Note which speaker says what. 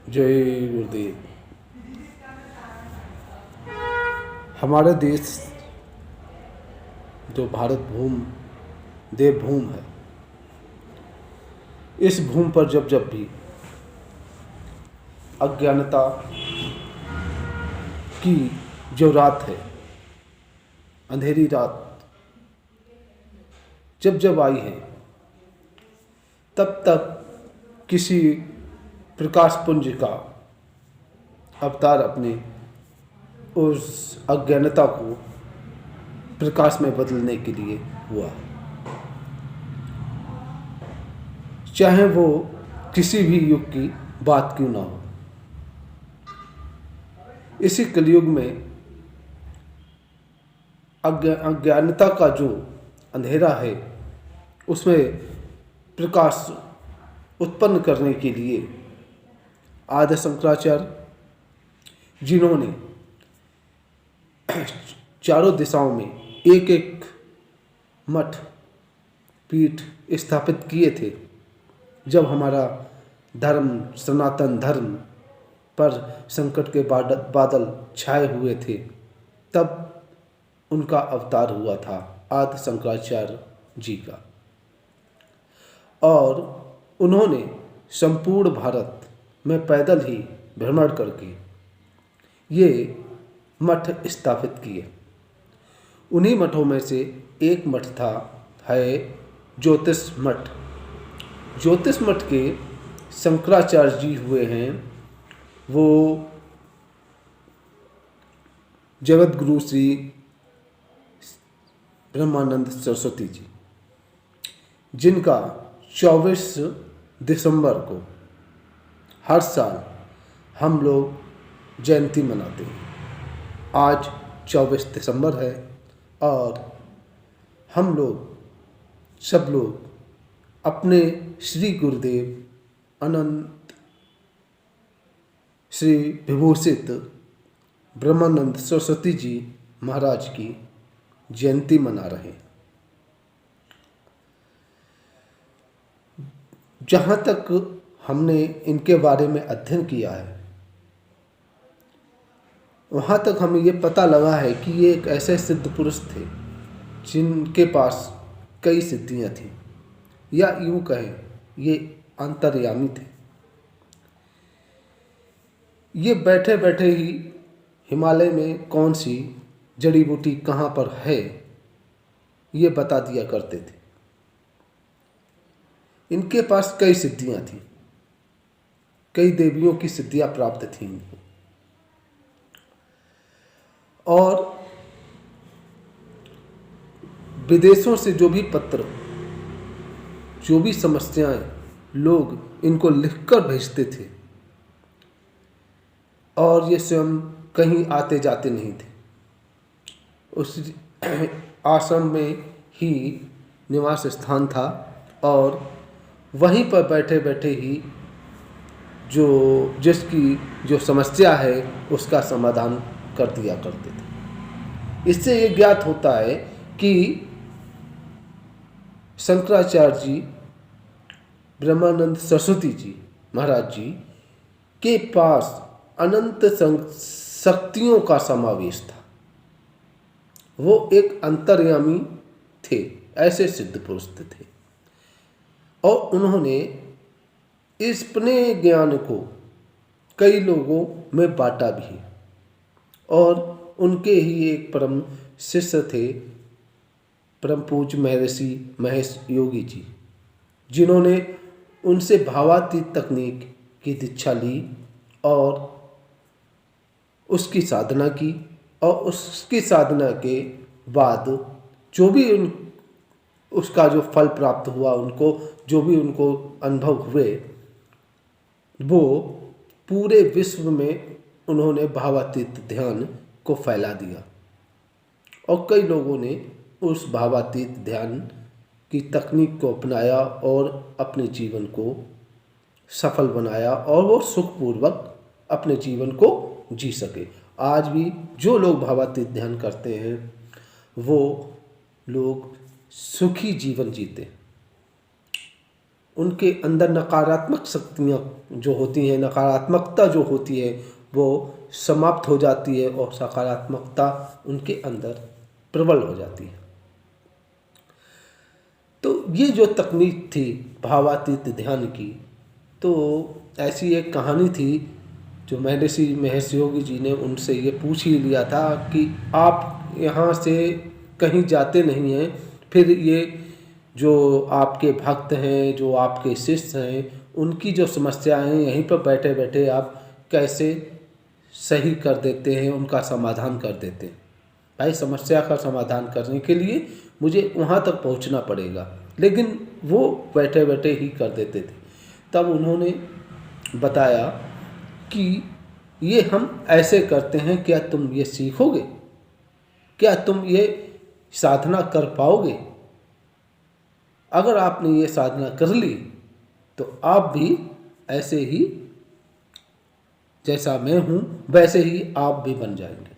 Speaker 1: जय गुरुदेव। हमारा देश जो भारत देवभूमि है, इस भूमि पर जब जब भी अज्ञानता की जो रात है, अंधेरी रात जब जब आई है, तब तब किसी प्रकाश पुंज का अवतार अपने उस अज्ञानता को प्रकाश में बदलने के लिए हुआ। चाहे वो किसी भी युग की बात क्यों ना हो, इसी कलयुग में अज्ञानता का जो अंधेरा है, उसमें प्रकाश उत्पन्न करने के लिए आदि शंकराचार्य, जिन्होंने चारों दिशाओं में एक एक मठ पीठ स्थापित किए थे। जब हमारा धर्म, सनातन धर्म पर संकट के बादल छाए हुए थे, तब उनका अवतार हुआ था आदि शंकराचार्य जी का। और उन्होंने संपूर्ण भारत में पैदल ही भ्रमण करके ये मठ स्थापित किए। उन्हीं मठों में से एक मठ है ज्योतिष मठ। ज्योतिष मठ के शंकराचार्य जी हुए हैं वो जगत गुरु श्री ब्रह्मानंद सरस्वती जी, जिनका 24 दिसंबर को हर साल हम लोग जयंती मनाते हैं। आज 24 दिसंबर है और हम लोग सब लोग अपने श्री गुरुदेव अनंत श्री विभूषित ब्रह्मानंद सरस्वती जी महाराज की जयंती मना रहे हैं। जहाँ तक हमने इनके बारे में अध्ययन किया है, वहाँ तक हमें ये पता लगा है कि ये एक ऐसे सिद्ध पुरुष थे जिनके पास कई सिद्धियाँ थीं, या यूँ कहें ये अंतर्यामी थे। ये बैठे बैठे ही हिमालय में कौन सी जड़ी बूटी कहाँ पर है, ये बता दिया करते थे। इनके पास कई सिद्धियाँ थीं, कई देवियों की सिद्धियाँ प्राप्त थीं इनको। और विदेशों से जो भी पत्र, जो भी समस्याएं लोग इनको लिखकर भेजते थे, और ये स्वयं कहीं आते जाते नहीं थे। उस आश्रम में ही निवास स्थान था और वहीं पर बैठे बैठे ही जिसकी जो समस्या है उसका समाधान कर दिया करते थे। इससे ये ज्ञात होता है कि शंकराचार्य जी, ब्रह्मानंद सरस्वती जी महाराज जी के पास अनंत शक्तियों का समावेश था। वो एक अंतर्यामी थे, ऐसे सिद्ध पुरुष थे। और उन्होंने इस अपने ज्ञान को कई लोगों में बांटा भी। और उनके ही एक परम शिष्य थे परम पूज्य महर्षि महेश योगी जी, जिन्होंने उनसे भावातीत तकनीक की दीक्षा ली और उसकी साधना की। और उसकी साधना के बाद जो भी उसका जो फल प्राप्त हुआ, उनको जो भी उनको अनुभव हुए, वो पूरे विश्व में उन्होंने भावातीत ध्यान को फैला दिया। और कई लोगों ने उस भावातीत ध्यान की तकनीक को अपनाया और अपने जीवन को सफल बनाया और वो सुखपूर्वक अपने जीवन को जी सके। आज भी जो लोग भावातीत ध्यान करते हैं वो लोग सुखी जीवन जीते। उनके अंदर नकारात्मक शक्तियाँ जो होती हैं, नकारात्मकता जो होती है वो समाप्त हो जाती है और सकारात्मकता उनके अंदर प्रबल हो जाती है। तो ये जो तकनीक थी भावातीत ध्यान की, तो ऐसी एक कहानी थी जो महर्षि योगी जी ने उनसे ये पूछ ही लिया था कि आप यहाँ से कहीं जाते नहीं हैं, फिर ये जो आपके भक्त हैं, जो आपके शिष्य हैं, उनकी जो समस्याएं यहीं पर बैठे बैठे आप कैसे सही कर देते हैं, उनका समाधान कर देते हैं। भाई समस्या का समाधान करने के लिए मुझे वहाँ तक पहुँचना पड़ेगा, लेकिन वो बैठे बैठे ही कर देते थे। तब उन्होंने बताया कि ये हम ऐसे करते हैं, क्या तुम ये सीखोगे? क्या तुम ये साधना कर पाओगे? अगर आपने ये साधना कर ली तो आप भी ऐसे ही, जैसा मैं हूँ वैसे ही आप भी बन जाएंगे।